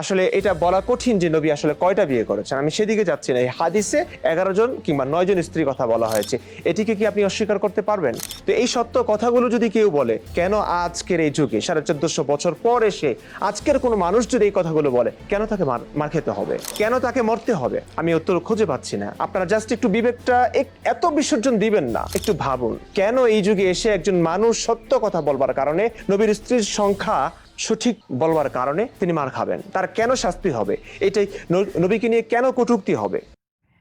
আসলে এটা বলা কঠিন যে নবী আসলে কয়টা বিয়ে করেছেন, আমি সেদিকে যাচ্ছি না। এই হাদিসে 11 জন কিংবা 9 জন স্ত্রীর কথা বলা হয়েছে, এটিকে কি আপনি অস্বীকার করতে পারবেন? তো এই সত্য কথাগুলো যদি কেউ বলে, কেন আজকের এই যুগে 1450 বছর পর এসে আজকের কোনো মানুষ যদি এই কথাগুলো বলে, কেন তাকে মার খেতে হবে, কেন তাকে মরতে হবে? আমি উত্তর খুঁজে পাচ্ছি না। আপনারা জাস্ট একটু বিবেকটা এত বিসর্জন দিবেন না, একটু ভাবুন কেন এই যুগে এসে একজন মানুষ সত্য কথা বলবার কারণে, নবীর স্ত্রীর সংখ্যা সঠিক বলবার কারণে তিনি মার খাবেন, তার কেন শাস্তি হবে? এটাই নবীকে নিয়ে কেন কটূক্তি হবে?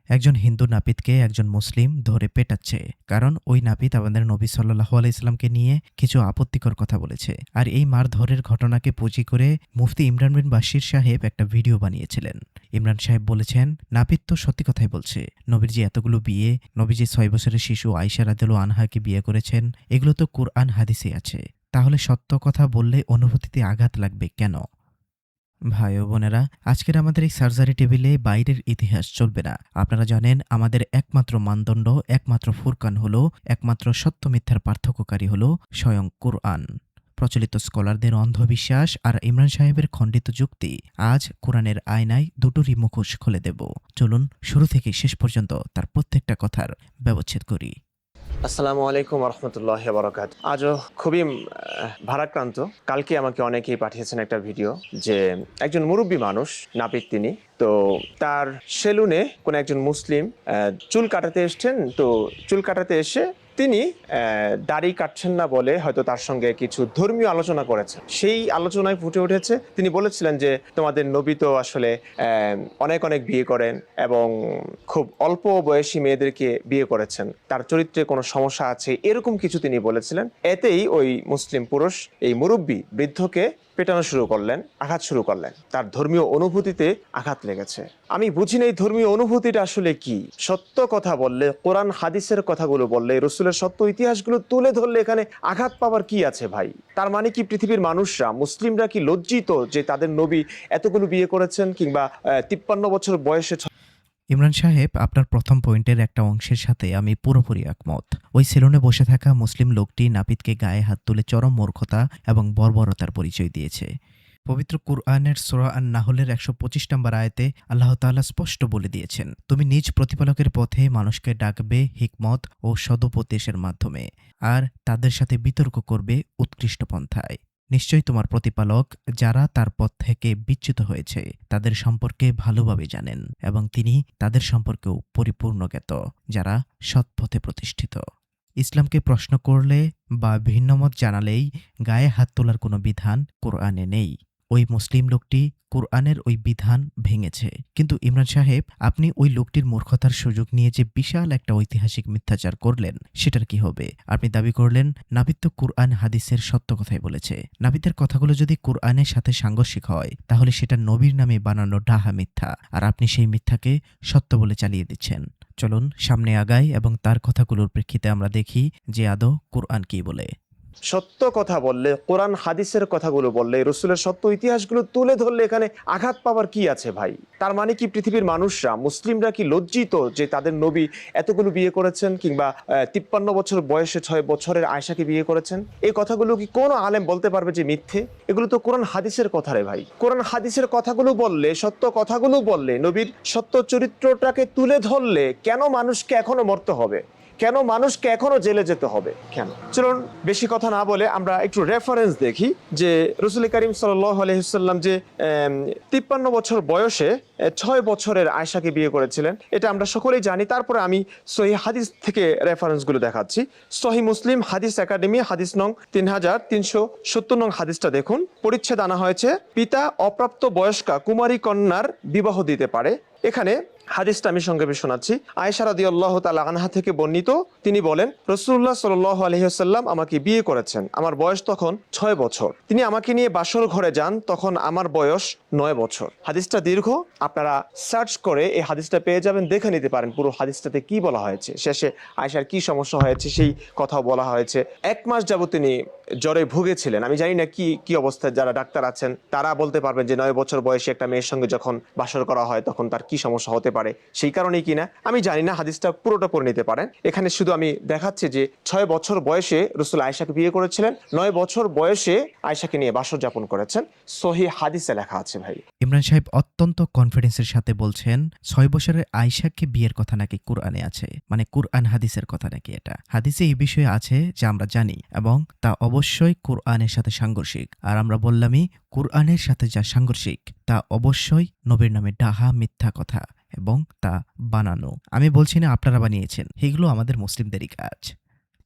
একজন হিন্দু নাপিতকে একজন মুসলিম ধরে পেটাচ্ছে, কারণ ওই নাপিত আমাদের নবী সাল্লাল্লাহু আলাইহি সাল্লামকে নিয়ে কিছু আপত্তিকর কথা বলেছে। আর এই মারধরের ঘটনাকে পুঁজি করে মুফতি ইমরান বিন বাশির সাহেব একটা ভিডিও বানিয়েছিলেন। ইমরান সাহেব বলেছেন, নাপিত তো সত্যি কথাই বলছে, নবীজি এতগুলো বিয়ে, নবীজি 6 বছরের শিশু আয়েশা রাদিয়াল্লাহু আনহাকে বিয়ে করেছেন, এগুলো তো কুরআন হাদিসে আছে। তাহলে সত্য কথা বললে অনুভূতিতে আঘাত লাগবে কেন? ভাই ও বোনেরা, আজকের আমাদের এই সার্জারি টেবিলে বাইরের ইতিহাস চলবে না। আপনারা জানেন আমাদের একমাত্র মানদণ্ড, একমাত্র ফুরকান হলো, একমাত্র সত্য মিথ্যার পার্থক্যকারী হলো স্বয়ং কুরআন। প্রচলিত স্কলারদের অন্ধবিশ্বাস আর ইমরান সাহেবের খণ্ডিত যুক্তি, আজ কোরআনের আয়নায় দুটোরই মুখোশ খুলে দেব। চলুন শুরু থেকে শেষ পর্যন্ত তার প্রত্যেকটা কথার ব্যবচ্ছেদ করি। আসসালামু আলাইকুম রহমতুল্লাহ বারাকাত। আজও খুবই ভারাক্রান্ত। কালকে আমাকে অনেকেই পাঠিয়েছেন একটা ভিডিও, যে একজন মুরব্বী মানুষ, নাপিত তিনি, তো তার সেলুনে কোন একজন মুসলিম চুল কাটাতে এসছেন। তো চুল কাটাতে এসে তিনি দাড়ি কাটছেন না বলে হয়তো তার সঙ্গে কিছু ধর্মীয় আলোচনা করেছেন। সেই আলোচনায় ফুটে উঠেছে, তিনি বলেছিলেন যে তোমাদের নবী তো আসলে অনেক অনেক বিয়ে করেন এবং খুব অল্প বয়সী মেয়েদেরকে বিয়ে করেছেন, তার চরিত্রে কোনো সমস্যা আছে, এরকম কিছু তিনি বলেছিলেন। এতেই ওই মুসলিম পুরুষ এই মুরব্বী বৃদ্ধকে পেটানো শুরু করলেন, আঘাত শুরু করলেন, তার ধর্মীয় অনুভূতিতে আঘাত লেগেছে। আমি বুঝি না এই ধর্মীয় অনুভূতিটা আসলে কি। সত্য কথা বললে, কোরআন হাদিসের কথাগুলো বললে, রসুলের সত্য ইতিহাসগুলো তুলে ধরলে এখানে আঘাত পাওয়ার কি আছে ভাই? তার মানে কি পৃথিবীর মানুষরা, মুসলিমরা কি লজ্জিত যে তাদের নবী এতগুলো বিয়ে করেছেন, কিংবা 53 বছর বয়সে? ইমরান সাহেব, আপনার প্রথম পয়েন্টের একটা অংশের সাথে আমি পুরোপুরি একমত। ওই সেলুনে বসে থাকা মুসলিম লোকটি নাপিতকে গায়ে হাত তুলে চরম মূর্খতা এবং বর্বরতার পরিচয় দিয়েছে। পবিত্র কুরআনের সূরা আন-নাহলের 125 নম্বর আয়াতে আল্লাহ তাআলা স্পষ্ট বলে দিয়েছেন, তুমি নিজ প্রতিপালকের পথে মানুষকে ডাকবে হিকমত ও সদুপদেশের মাধ্যমে, আর তাদের সাথে বিতর্ক করবে উৎকৃষ্ট পন্থায়। নিশ্চয়ই তোমার প্রতিপালক যারা তার পথ থেকে বিচ্যুত হয়েছে তাদের সম্পর্কে ভালোভাবে জানেন, এবং তিনি তাদের সম্পর্কেও পরিপূর্ণ জ্ঞাত যারা সৎপথে প্রতিষ্ঠিত। ইসলামকে প্রশ্ন করলে বা ভিন্নমত জানালেই গায়ে হাত তোলার কোনো বিধান কোরআনে নেই। ওই মুসলিম লোকটি কোরআনের ওই বিধান ভেঙেছে। কিন্তু ইমরান সাহেব, আপনি ওই লোকটির মূর্খতার সুযোগ নিয়ে যে বিশাল একটা ঐতিহাসিক মিথ্যাচার করলেন, সেটার কি হবে? আপনি দাবি করলেন নাবিত তো কুরআন হাদিসের সত্য কথাই বলেছে। নাবিতের কথাগুলো যদি কুরআনের সাথে সাংঘর্ষিক হয়, তাহলে সেটা নবীর নামে বানানো ডাহা মিথ্যা, আর আপনি সেই মিথ্যাকে সত্য বলে চালিয়ে দিচ্ছেন। চলুন সামনে আগাই এবং তার কথাগুলোর প্রেক্ষিতে আমরা দেখি যে আদৌ কুরআন কি বলে। সত্য কথা বললে, কোরআন হাদিসের কথাগুলো বললে, রসুলের সত্য ইতিহাসগুলো তুলে ধরলে এখানে আঘাত পাওয়ার কি আছে ভাই? তার মানে কি পৃথিবীর মানুষরা, মুসলিমরা কি লজ্জিত যে তাদের নবী এতগুলো বিয়ে করেছেন, কিংবা 53 বছর বয়সে 6 বছরের আয়েশাকে বিয়ে করেছেন? এই কথাগুলো কি কোনো আলেম বলতে পারবে যে মিথ্যে? এগুলো তো কোরআন হাদিসের কথা রে ভাই। কোরআন হাদিসের কথাগুলো বললে, সত্য কথাগুলো বললে, নবীর সত্য চরিত্রটাকে তুলে ধরলে কেন মানুষকে এখনো মরতে হবে? কেন মানুষকে এখনো জেলে যেতে হবে কেন? চলুন বেশি কথা না বলে আমরা একটু রেফারেন্স দেখি, যে রাসূল করিম সাল্লাল্লাহু আলাইহি ওয়াসাল্লাম যে 53 বছর বয়সে 6 বছরের আয়েশাকে বিয়ে করেছিলেন, এটা আমরা সকলেই জানি। তারপরে আমি সহিহ হাদিস থেকে রেফারেন্সগুলো দেখাচ্ছি। সহিহ মুসলিম হাদিস একাডেমি হাদিস নং 3370 নং হাদিসটা দেখুন। পরিচ্ছেদ আনা হয়েছে, পিতা অপ্রাপ্ত বয়স্কা কুমারী কন্যার বিবাহ দিতে পারে। এখানে হাদিসটা আমি সংক্ষেপে শোনাচ্ছি। আয়েশা রাদিয়াল্লাহু তাআলা আনহা থেকে বর্ণিত, তিনি বলেন, রাসূলুল্লাহ সাল্লাল্লাহু আলাইহি ওয়াসাল্লাম আমাকে বিয়ে করেছেন, আমার বয়স তখন 6 বছর। তিনি আমাকে নিয়ে বাসর ঘরে যান, তখন আমার বয়স 9 বছর। হাদিসটা দীর্ঘ, আপনারা সার্চ করে এই হাদিসটা পেয়ে যাবেন, দেখে নিতে পারেন পুরো হাদিসটাতে কি বলা হয়েছে। শেষে আয়েশার কি সমস্যা হয়েছে সেই কথাও বলা হয়েছে। 1 মাস যাবত তিনি জ্বরে ভুগেছিলেন। আমি জানি না কি কি অবস্থায়, যারা ডাক্তার আছেন তারা বলতে পারবেন যে 9 বছর বয়সে একটা মেয়ের সঙ্গে যখন বাসর করা হয় তখন তার কি সমস্যা হতে পারে, সেই কারণেই কিনা আমি জানি না। হাদিসটা পুরোটা পড়ে নিতে পারেন। এখানে শুধু আমি দেখাচ্ছি যে 6 বছর বয়সে রাসূল আয়েশাকে বিয়ে করেছিলেন, 9 বছর বয়সে আয়েশাকে নিয়ে বাসর যাপন করেছেন। সহিহ হাদিসে লেখা আছে ভাই। ইমরান সাহেব অত্যন্ত কনফিডেন্সের সাথে বলছেন 6 বছরের আয়েশাকে বিয়ের কথা নাকি কুরআনে আছে, মানে কুরআন হাদিসের কথা নাকি এটা। হাদিসে এই বিষয়ে আছে যা আমরা জানি এবং তা অবশ্যই কুরআনের সাথে সাংঘর্ষিক। আর আমরা বললামই কুরআনের সাথে যা সাংঘর্ষিক তা অবশ্যই নবীর নামে ডাহা মিথ্যা কথা এবং তা বানানো। আমি বলছি না আপনারা বানিয়েছেন, এগুলো আমাদের মুসলিমদেরই কাজ।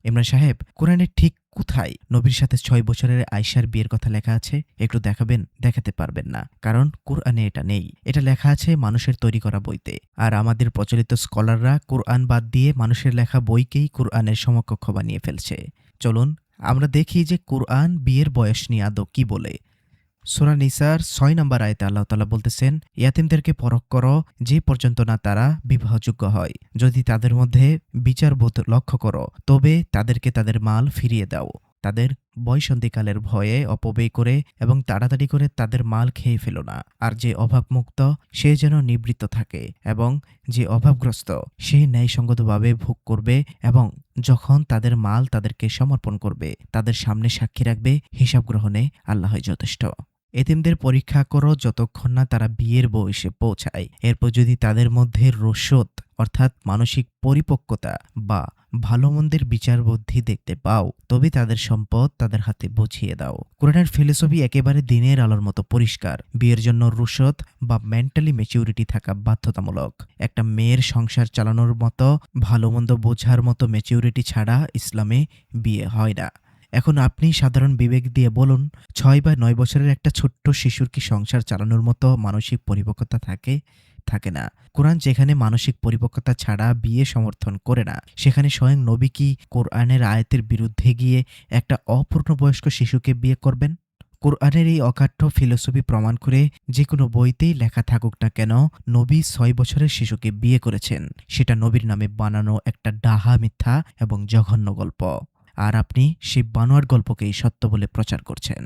ইমরান সাহেব, কোরআনের ঠিক কোথায় নবীর সাথে 6 বছরের আয়েশার বিয়ের কথা লেখা আছে? একটু দেখাবেন? দেখাতে পারবেন না, কারণ কোরআনে এটা নেই। এটা লেখা আছে মানুষের তৈরি করা বইতে। আর আমাদের প্রচলিত স্কলাররা কোরআন বাদ দিয়ে মানুষের লেখা বইকেই কোরআনের সমকক্ষ বানিয়ে ফেলছে। চলুন আমরা দেখি যে কোরআন বিয়ের বয়স নিয়ে আদৌ কি বলে। সূরা নিসার 6 নম্বর আয়াতে আল্লাহ তাআলা বলতেছেন, ইয়াতীমদেরকে পরখ করো যে পর্যন্ত না তারা বিবাহযোগ্য হয়। যদি তাদের মধ্যে বিচারবোধ লক্ষ্য করো তবে তাদেরকে তাদের মাল ফিরিয়ে দাও। তাদের বয়ঃসন্ধিকালের ভয়ে অপব্যয় করে এবং তাড়াতাড়ি করে তাদের মাল খেয়ে ফেলো না। আর যে অভাবমুক্ত সে যেন নিবৃত্ত থাকে এবং যে অভাবগ্রস্ত সে ন্যায়সঙ্গতভাবে ভোগ করবে এবং যখন তাদের মাল তাদেরকে সমর্পণ করবে তাদের সামনে সাক্ষী রাখবে। হিসাব গ্রহণে আল্লাহই যথেষ্ট। এতিমদের পরীক্ষা করো যতক্ষণ না তারা বিয়ের বয়সে পৌঁছায়। এরপর যদি তাদের মধ্যে রসদ অর্থাৎ মানসিক পরিপক্কতা বা ভালো মন্দের বিচার বুদ্ধি দেখতে পাও তবে তাদের সম্পদ তাদের হাতে বুঝিয়ে দাও। কোরআনের ফিলোসফি একেবারে দিনের আলোর মতো পরিষ্কার। বিয়ের জন্য রসদ বা মেন্টালি ম্যাচিউরিটি থাকা বাধ্যতামূলক। একটা মেয়ের সংসার চালানোর মতো ভালো মন্দ বোঝার মতো ম্যাচিউরিটি ছাড়া ইসলামে বিয়ে হয় না। এখন আপনি সাধারণ বিবেক দিয়ে বলুন, 6 বা 9 বছরের একটা ছোট্ট শিশুর কি সংসার চালানোর মতো মানসিক পরিপক্কতা থাকে? থাকে না। কোরআন যেখানে মানসিক পরিপক্কতা ছাড়া বিয়ে সমর্থন করে না, সেখানে স্বয়ং নবী কি কোরআনের আয়াতের বিরুদ্ধে গিয়ে একটা অপূর্ণবয়স্ক শিশুকে বিয়ে করবেন? কোরআনের এই অকাঠ্য ফিলোসফি প্রমাণ করে যে কোনো বইতেই লেখা থাকুক না কেন, নবী 6 বছরের শিশুকে বিয়ে করেছেন। সেটা নবীর নামে বানানো একটা ডাহা মিথ্যা এবং জঘন্য গল্প। আর আপনি সেই বানোয়ার গল্পকেই সত্য বলে প্রচার করছেন।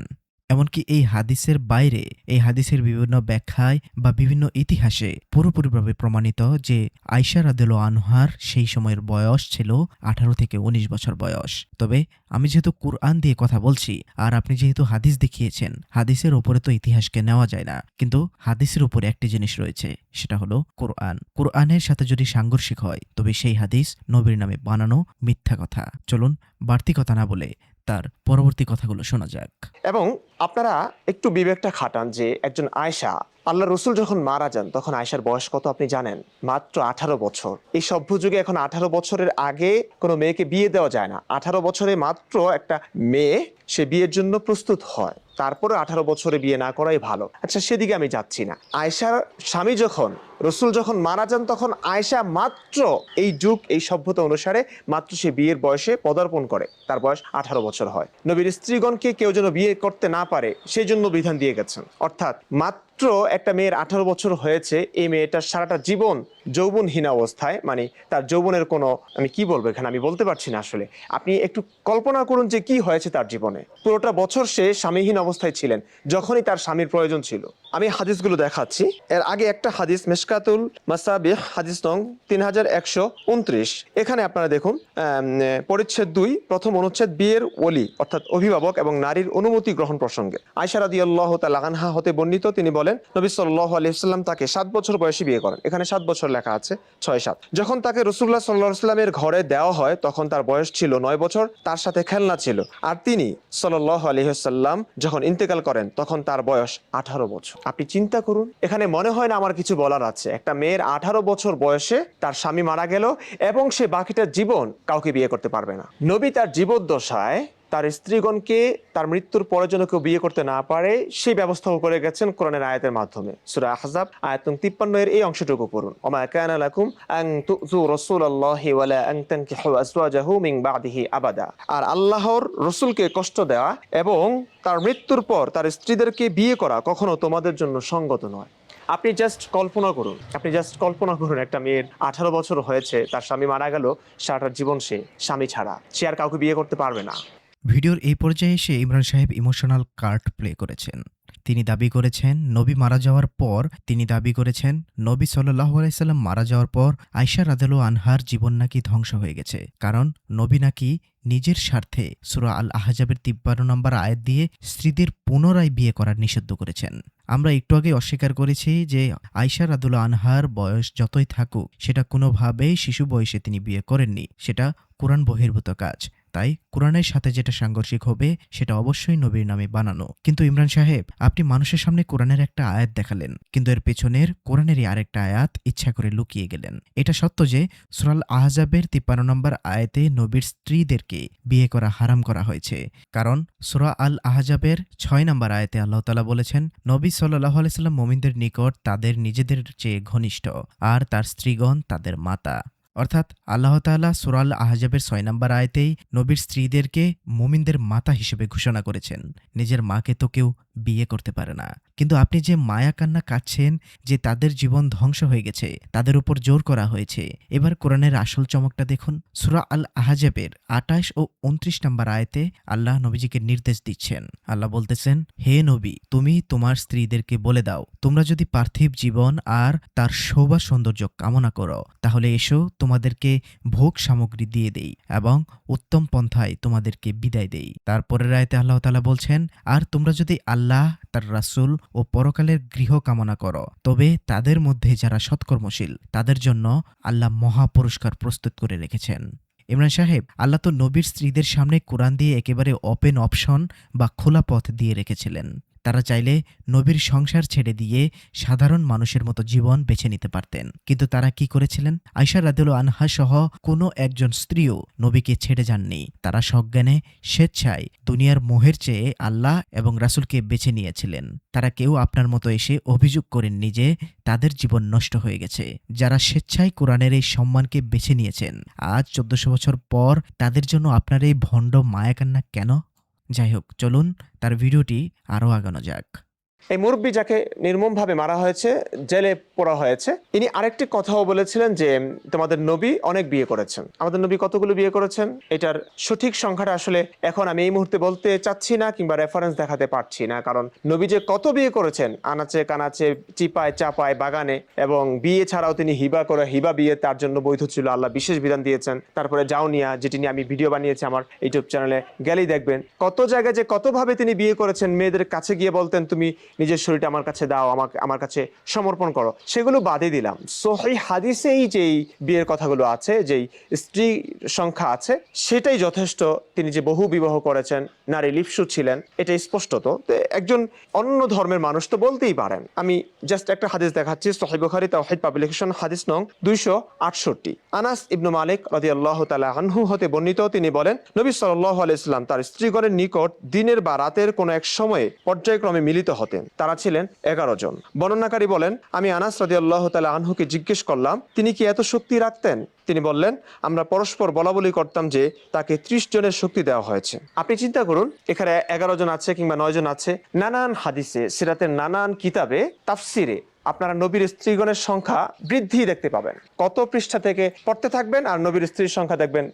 এমনকি এই হাদিসের বাইরে, এই হাদিসের বিভিন্ন ব্যাখ্যায় বা বিভিন্ন ইতিহাসে পুরোপুরিভাবে প্রমাণিত যে আয়েশা রাদিয়াল্লাহু আনহার সেই সময়ের বয়স ছিল 18 থেকে 19 বছর বয়স। তবে আমি যেহেতু কুরআন দিয়ে কথা বলছি আর আপনি যেহেতু হাদিস দেখিয়েছেন, হাদিসের উপরে তো ইতিহাসকে নেওয়া যায় না। কিন্তু হাদিসের উপরে একটি জিনিস রয়েছে, সেটা হলো কোরআন। কোরআনের সাথে যদি সাংঘর্ষিক হয় তবে সেই হাদিস নবীর নামে বানানো মিথ্যা কথা। চলুন বাড়তি কথা না বলে তার পরবর্তী কথাগুলো শোনা যাক। এবং আপনারা একটু বিবেকটা খাটান যে একজন আয়েশা, আল্লাহ রসুল যখন মারা যান তখন আয়েশার বয়স কত আপনি জানেন? মাত্র 18 বছর। এই সভ্য যুগে এখন 18 বছরের আগে কোনো মেয়েকে বিয়ে দেওয়া যায় না। 18 বছরে মাত্র একটা মেয়ে সে বিয়ের জন্য প্রস্তুত হয়, তারপরে 18 বছরে বিয়ে না করাই ভালো। আচ্ছা, সেদিকে আমি যাচ্ছি না। আয়েশার স্বামী যখন রসুল যখন মারা যান তখন আয়েশা মাত্র এই যুগ এই সভ্যতা অনুসারে মাত্র সে বিয়ের বয়সে পদার্পণ করে, তার বয়স 18 বছর হয়। নবীর স্ত্রীগণকে কেউ যেন বিয়ে করতে না পারে সেই জন্য বিধান দিয়ে গেছেন। অর্থাৎ মাত্র একটা মেয়ের 18 বছর হয়েছে, এই মেয়েটার সারাটা জীবন যৌবনহীন অবস্থায়, মানে তার যৌবনের কোনো, আমি কি বলবো এখানে আমি বলতে পারছি না আসলে। আপনি একটু কল্পনা করুন যে কি হয়েছে তার জীবনে। পুরোটা বছর সে স্বামীহীন অবস্থায় ছিলেন যখনই তার স্বামীর প্রয়োজন ছিল। আমি হাদিসগুলো দেখাচ্ছি। এর আগে একটা হাদিস, মিশকাতুল মাসাবিহ, হাদিস নং 3129। এখানে আপনারা দেখুন, পরিচ্ছেদ 2, প্রথম অনুচ্ছেদ, বিয়ের ওলি অর্থাৎ অভিভাবক এবং নারীর অনুমতি গ্রহণ প্রসঙ্গে। আয়েশা রাদিয়াল্লাহু তাআলা আনহা হতে বর্ণিত, তিনি বলেন নবী সাল্লাল্লাহু আলাইহি ওয়াসাল্লাম তাকে 7 বছর বয়সে বিয়ে করেন। এখানে 7 বছর লেখা আছে, 6-7। যখন তাকে রাসূলুল্লাহ সাল্লাল্লাহু আলাইহি ওয়াসাল্লামের ঘরে দেওয়া হয় তখন তার বয়স ছিল 9 বছর, তার সাথে খেলনা ছিল। আর তিনি সাল্লাল্লাহু আলাইহি ওয়াসাল্লাম যখন ইন্তেকাল করেন তখন তার বয়স 18 বছর। আপনি চিন্তা করুন, এখানে মনে হয় না আমার কিছু বলার আছে। একটা মেয়ের 18 বছর বয়সে তার স্বামী মারা গেল এবং সে বাকিটা জীবন কাউকে বিয়ে করতে পারবে না। নবী তার জীবদ্দশায় তার স্ত্রীগণকে তার মৃত্যুর পরে যেন কেউ বিয়ে করতে না পারে সেই ব্যবস্থাও করে গেছেন কোরআনের আয়াতের মাধ্যমে। সূরা আহজাব আয়াত 53 এর এই অংশটুকু পড়ুন, ওমা কানা লাকুম আন তুযু রাসূলুল্লাহি ওয়ালা আন তানকিহু আজওয়াজাহু মিন বাদিহি আবাদা। আর আল্লাহর রাসূলকে কষ্ট দেওয়া এবং তার মৃত্যুর পর তার স্ত্রীদেরকে বিয়ে করা কখনো তোমাদের জন্য সঙ্গত নয়। আপনি জাস্ট কল্পনা করুন, একটা মেয়ের 18 বছর হয়েছে, তার স্বামী মারা গেল, সারাটা জীবন সে স্বামী ছাড়া, সে আর কাউকে বিয়ে করতে পারবে না। ভিডিওর এই পর্যায়ে এসে ইমরান সাহেব ইমোশনাল কার্ড প্লে করেছেন। তিনি দাবি করেছেন নবী মারা যাওয়ার পর নবী সাল্লাল্লাহু আলাইহি সাল্লাম মারা যাওয়ার পর আয়েশা রাদিয়াল্লাহু আনহার জীবন নাকি ধ্বংস হয়ে গেছে, কারণ নবী নাকি নিজের স্বার্থে সূরা আল আহজাবের 53 নম্বর আয়াত দিয়ে স্ত্রীদের পুনরায় বিয়ে করার নিষিদ্ধ করেছেন। আমরা একটু আগে অস্বীকার করেছি যে আয়েশা রাদিয়াল্লাহু আনহার বয়স যতই থাকুক সেটা কোনোভাবেই শিশু বয়সে তিনি বিয়ে করেননি, সেটা কোরআন বহির্ভূত কাজ। তাই কোরআনের সাথে যেটা সাংঘর্ষিক হবে সেটা অবশ্যই নবীর নামে বানানো। কিন্তু ইমরান সাহেব, আপনি মানুষের সামনে কোরআনের একটা আয়াত দেখালেন, কিন্তু এর পেছনের কোরআনেরই আরেকটা আয়াত ইচ্ছা করে লুকিয়ে গেলেন। এটা সত্য যে সূরা আল আহজাবের 53 নম্বর আয়াতে নবীর স্ত্রীদেরকে বিয়ে করা হারাম করা হয়েছে, কারণ সূরা আল আহজাবের 6 নম্বর আয়াতে আল্লাহ তাআলা বলেছেন নবী সাল্লাল্লাহু আলাইহি সাল্লাম মুমিনদের নিকট তাদের নিজেদের চেয়ে ঘনিষ্ঠ, আর তার স্ত্রীগণ তাদের মাতা। অর্থাৎ আল্লাহ তাআলা সূরা আল আহজাবের 6 নম্বর আয়াতেই নবীর স্ত্রীদেরকে মুমিনদের মাতা হিসেবে ঘোষণা করেছেন। নিজের মাকে তো কেউ বিয়ে করতে পারে না। কিন্তু আপনি যে মায়া কান্না কাঁদছেন যে তাদের জীবন ধ্বংস হয়ে গেছে, তাদের উপর জোর করা হয়েছে, এবার কোরআনের আসল চমকটা দেখুন। সূরা আল আহজাবের 28 ও 29 নম্বর আয়াতে আল্লাহ নবীজিকে নির্দেশ দিচ্ছেন। আল্লাহ বলতেছেন, হে নবী, তুমি তোমার স্ত্রীদেরকে বলে দাও, তোমরা যদি পার্থিব জীবন আর তার শোভা সৌন্দর্য কামনা করো তাহলে এসো, তোমাদেরকে ভোগ সামগ্রী দিয়ে দেই এবং উত্তম পন্থায় তোমাদেরকে বিদায় দেই। তারপরের আয়াতে আল্লাহ তাআলা বলছেন, আর তোমরা যদি আল্লাহ, তার রাসূল ও পরকালের গৃহ কামনা করো তবে তাদের মধ্যে যারা সৎকর্মশীল তাদের জন্য আল্লাহ মহা পুরস্কার প্রস্তুত করে রেখেছেন। ইমরান সাহেব, আল্লাহ তো নবীর স্ত্রীদের সামনে কোরআন দিয়ে একেবারে ওপেন অপশন বা খোলা পথ দিয়ে রেখেছিলেন। তারা চাইলে নবীর সংসার ছেড়ে দিয়ে সাধারণ মানুষের মতো জীবন বেছে নিতে পারতেন, কিন্তু তারা কি করেছিলেন? আয়েশা রাদিয়াল্লাহু আনহা সহ কোনো একজন স্ত্রীও নবীকে ছেড়ে যাননি। তারা সজ্ঞানে স্বেচ্ছায় দুনিয়ার মোহের চেয়ে আল্লাহ এবং রাসূলকে বেছে নিয়েছিলেন। তারা কেউ আপনার মতো এসে অভিযোগ করেননি যে তাদের জীবন নষ্ট হয়ে গেছে। যারা স্বেচ্ছায় কোরআনের এই সম্মানকে বেছে নিয়েছেন, আজ 1400 বছর পর তাদের জন্য আপনার এই ভণ্ড মায়াকান্না কেন? যাই হোক, চলুন তার ভিডিওটি আরও আগানো যাক। এই মুরব্বী যাকে নির্মমভাবে মারা হয়েছে, জেলে পোড়া হয়েছে, ইনি আরেকটি কথাও বলেছিলেন যে তোমাদের নবী অনেক বিয়ে করেছেন। আমাদের নবী কতগুলো বিয়ে করেছেন এটার সঠিক সংখ্যাটা আসলে এখন আমি এই মুহূর্তে বলতে চাচ্ছি না কিংবা রেফারেন্স দেখাতে পারছি না, কারণ নবী যে কত বিয়ে করেছেন আনাচে কানাচে, চিপায় চাপায়, বাগানে, এবং বিয়ে ছাড়াও তিনি হিবা বিয়ে তার জন্য বৈধ ছিল, আল্লাহ বিশেষ বিধান দিয়েছেন। তারপরে জাউনিয়া, যেটি নিয়ে আমি ভিডিও বানিয়েছি আমার ইউটিউব চ্যানেলে, গেলেই দেখবেন কত জায়গায় যে কতভাবে তিনি বিয়ে করেছেন। মেয়েদের কাছে গিয়ে বলতেন তুমি নিজের শরীরটা আমার কাছে দাও, আমার কাছে সমর্পণ করো। সেগুলো বাদে দিলাম, সহিহ হাদিসেই যেই বিয়ের কথাগুলো আছে, যেই স্ত্রী সংখ্যা আছে, সেটাই যথেষ্ট। তিনি যে বহু বিবাহ করেছেন, নারী লিপ্সু ছিলেন, এটা স্পষ্ট। তো একজন অন্য ধর্মের মানুষ তো বলতেই পারেন। আমি জাস্ট একটা হাদিস দেখাচ্ছি, সহিহ বুখারী তাওহীদ পাবলিকেশন হাদিস নং 268। আনাস ইবনু মালিক রাদিয়াল্লাহু তাআলা আনহু হতে বর্ণিত, তিনি বলেন নবী সাল্লাল্লাহু আলাইহি সাল্লাম তার স্ত্রীগণের নিকট দিনের বা রাতের কোনো এক সময়ে পর্যায়ক্রমে মিলিত হতেন। তারা ছিলেন 11 জন। বর্ণনাকারী বলেন, আমি আনাস রাদিয়াল্লাহু তাআলা আনহুকে জিজ্ঞেস করলাম তিনি কি এত শক্তি রাখতেন? তিনি বললেন, আমরা পরস্পর বলাবলি করতাম যে তাকে 30 জনের শক্তি দেওয়া হয়েছে। আপনি চিন্তা করুন, এখানে 11 জন আছে কিংবা 9 জন আছে। নানান হাদিসে, সিরাতের নানান কিতাবে, তাফসিরে আপনারা নবীর স্ত্রীগণের সংখ্যা বৃদ্ধি দেখতে পাবেন। কত পৃষ্ঠা থেকে পড়তে থাকবেন আর নবীর স্ত্রীর সংখ্যা দেখবেন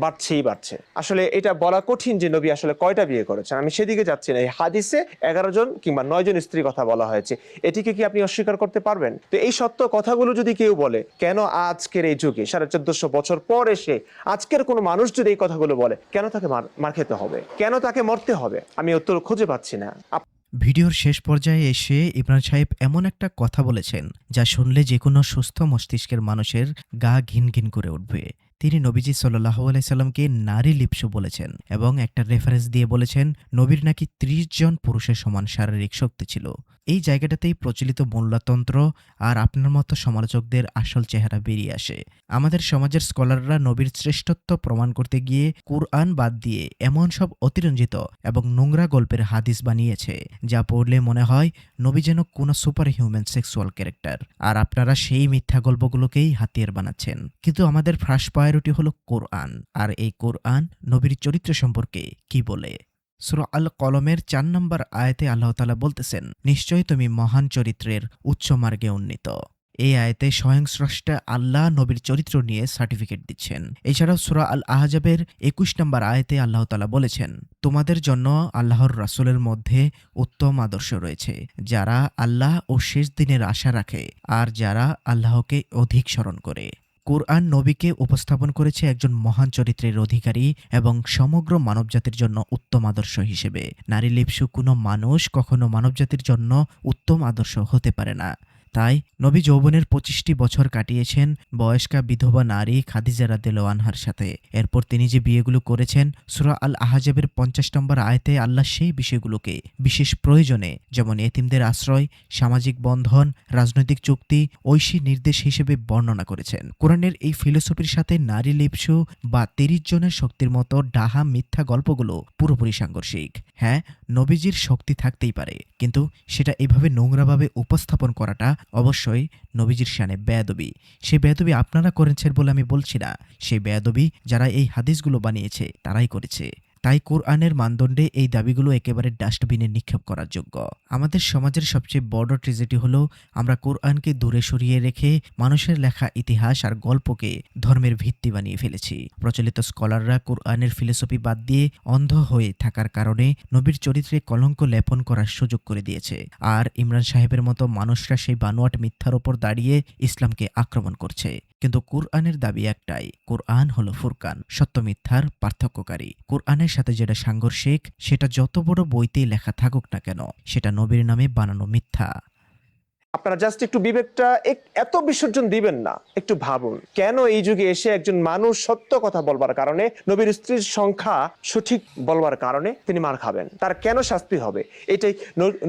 বাড়ছেই বাড়ছে। আসলে এটা বলা কঠিন যে নবী আসলে কয়টা বিয়ে করেছেন। আমি সেদিকে যাচ্ছি না। এই হাদিসে 11 জন কিংবা 9 জন স্ত্রীর কথা বলা হয়েছে, এটিকে কি আপনি অস্বীকার করতে পারবেন? তো এই সত্য কথাগুলো যদি কেউ বলে, কেন আজকের এই যুগে 1450 বছর পর এসে আজকের কোনো মানুষ যদি এই কথাগুলো বলে, কেন তাকে মার খেতে হবে? কেন তাকে মরতে হবে? আমি উত্তর খুঁজে পাচ্ছি না। ভিডিওর শেষ পর্যায়ে এসে ইমরান সাহেব এমন একটা কথা বলেছেন যা শুনলে যে কোনো সুস্থ মস্তিষ্কের মানুষের গা ঘিন ঘিন করে উঠবে। তিনি নবীজি সাল্লাল্লাহু আলাইহি সাল্লামকে নারী লিপ্সু বলেছেন এবং একটা রেফারেন্স দিয়ে বলেছেন নবীর নাকি 30 জন পুরুষের সমান শারীরিক শক্তি ছিল। এই জায়গাটাতেই প্রচলিত মোল্লাতন্ত্র আর আপনার মতো সমালোচকদের আসল চেহারা বেরিয়ে আসে। আমাদের সমাজের স্কলাররা নবীর শ্রেষ্ঠত্ব প্রমাণ করতে গিয়ে কুরআন বাদ দিয়ে এমন সব অতিরঞ্জিত এবং নোংরা গল্পের হাদিস বানিয়েছে যা পড়লে মনে হয় নবী যেন কোনো সুপার হিউম্যান সেক্সুয়াল ক্যারেক্টার, আর আপনারা সেই মিথ্যা গল্পগুলোকেই হাতিয়ার বানাচ্ছেন। কিন্তু আমাদের ফার্স্ট প্রায়োরিটি হলো কোরআন, আর এই কোরআন নবীর চরিত্র সম্পর্কে কি বলে। সূরা আল কলমের 4 নম্বর আয়াতে আল্লাহ তাআলা বলতেছেন, নিশ্চয়ই তুমি মহান চরিত্রের উচ্চ মার্গে উন্নীত। এই আয়াতে স্বয়ং স্রষ্টা আল্লাহ নবীর চরিত্র নিয়ে সার্টিফিকেট দিচ্ছেন। এছাড়াও সূরা আল আহজাবের ২১ নম্বর আয়াতে আল্লাহ তাআলা বলেছেন, তোমাদের জন্য আল্লাহর রাসূলের মধ্যে উত্তম আদর্শ রয়েছে, যারা আল্লাহ ও শেষ দিনের আশা রাখে আর যারা আল্লাহকে অধিক স্মরণ করে। কুরআন নবীকে উপস্থাপন করেছে একজন মহান চরিত্রের অধিকারী এবং সমগ্র মানবজাতির জন্য উত্তম আদর্শ হিসেবে। নারী লিপ্সু কোনো মানুষ কখনো মানবজাতির জন্য উত্তম আদর্শ হতে পারে না। তাই নবী যৌবনের ২৫টি বছর কাটিয়েছেন বয়স্কা বিধবা নারী খাদিজা রাদিয়াল্লাহু আনহার সাথে। এরপর তিনি যে বিয়েগুলো করেছেন, সূরা আল আহজাবের ৫০ নম্বর আয়াতে আল্লাহ সেই বিষয়গুলোকে বিশেষ প্রয়োজনে, যেমন এতিমদের আশ্রয়, সামাজিক বন্ধন, রাজনৈতিক চুক্তি, ঐশী নির্দেশ হিসেবে বর্ণনা করেছেন। কোরআনের এই ফিলোসফির সাথে নারী লিপ্সু বা ৩০ জনের শক্তির মতো ডাহা মিথ্যা গল্পগুলো পুরোপুরি সাংঘর্ষিক। হ্যাঁ, নবীজির শক্তি থাকতেই পারে, কিন্তু সেটা এভাবে নোংরাভাবে উপস্থাপন করাটা অবশ্যই নবীজির শানে বেয়াদবি। সেই বেয়াদবি আপনারা করেছেন বলে আমি বলছি না, সেই বেয়াদবি যারা এই হাদিসগুলো বানিয়েছে তারাই করেছে। তাই কোরআনের মানদণ্ডে এই দাবিগুলো একেবারে ডাস্টবিনে নিক্ষেপ করার যোগ্য। আমাদের সমাজের সবচেয়ে বড় ট্র্যাজেডি হলো আমরা কোরআনকে দূরে সরিয়ে রেখে মানুষের লেখা ইতিহাস আর গল্পকে ধর্মের ভিত্তি বানিয়ে ফেলেছি। প্রচলিত স্কলাররা কোরআনের ফিলোসফি বাদ দিয়ে অন্ধ হয়ে থাকার কারণে নবীর চরিত্রে কলঙ্ক লেপন করার সুযোগ করে দিয়েছে। আর ইমরান সাহেবের মতো মানুষরা সেই বানোয়াট মিথ্যার ওপর দাঁড়িয়ে ইসলামকে আক্রমণ করছে। কিন্তু কোরআনের দাবি একটাই, কোরআন হলো ফুরকান, সত্য মিথ্যার পার্থক্যকারী। কোরআনের সাথে যেটা সাংঘর্ষিক, সেটা যত বড় বইতেই লেখা থাকুক না কেন, সেটা নবীর নামে বানানো মিথ্যা। আপনারা জাস্ট একটু বিবেকটা এত বিসর্জন দিবেন না, একটু ভাবুন কেন এই যুগে এসে একজন মানুষ সত্য কথা বলবার কারণে, নবীর স্ত্রীর সংখ্যা সঠিক বলবার কারণে তিনি মার খাবেন, তার কেন শাস্তি হবে, এটাই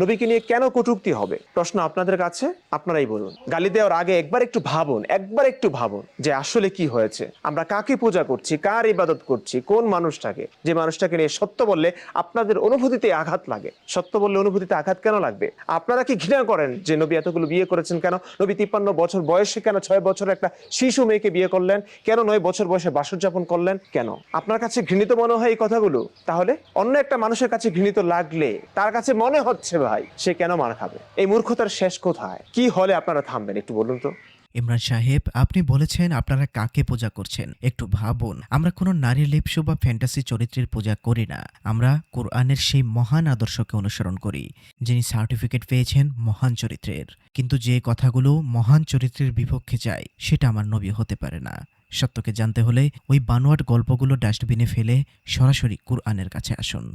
নবীকে নিয়ে কেন কটূক্তি হবে? প্রশ্ন আপনাদের কাছে, আপনারাই বলুন। গালি দেওয়ার আগে একবার একটু ভাবুন যে আসলে কি হয়েছে, আমরা কাকে পূজা করছি, কার ইবাদত করছি, কোন মানুষটাকে, যে মানুষটাকে নিয়ে সত্য বললে আপনাদের অনুভূতিতে আঘাত লাগে। সত্য বললে অনুভূতিতে আঘাত কেন লাগবে? আপনারা কি ঘৃণা করেন যে নবী এতগুলো বিয়ে করেছেন কেন? নবী ৫৩ বছর বয়সে কেন ৬ বছরের একটা শিশু মেয়েকে বিয়ে করলেন? কেন ৯ বছর বয়সে বাসর যাপন করলেন? কেন? আপনার কাছে ঘৃণিত মনে হয় এই কথাগুলো? তাহলে অন্য একটা মানুষের কাছে ঘৃণিত লাগলে তার কাছে মনে হচ্ছে ভাই সে কেন মার খাবে? এই মূর্খতার শেষ কোথায়? কি হলে আপনারা থামবেন একটু বলুন তো। ইমরান সাহেব, আপনি বলেছেন আপনারা কাকে পূজা করছেন। একটু ভাবুন, আমরা কোনো নারী লিপ্সু বা ফ্যান্টাসি চরিত্রের পূজা করি না। আমরা কোরআনের সেই মহান আদর্শকে অনুসরণ করি, যিনি সার্টিফিকেট পেয়েছেন মহান চরিত্রের। কিন্তু যে কথাগুলো মহান চরিত্রের বিপক্ষে যায়, সেটা আমার নবী হতে পারে না। সত্যকে জানতে হলে ওই বানোয়াট গল্পগুলো ডাস্টবিনে ফেলে সরাসরি কোরআনের কাছে আসুন।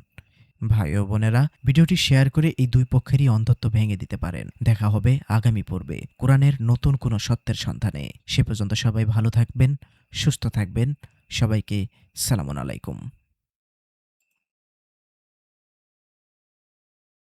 ভাই ও বোনেরা, ভিডিওটি শেয়ার করে এই দুই পক্ষেরই অন্ধত্ব ভেঙে দিতে পারেন। দেখা হবে আগামী পর্বে কোরআনের নতুন কোনো সত্যের সন্ধানে। সে পর্যন্ত সবাই ভালো থাকবেন, সুস্থ থাকবেন। সবাইকে সালামুন আলাইকুম।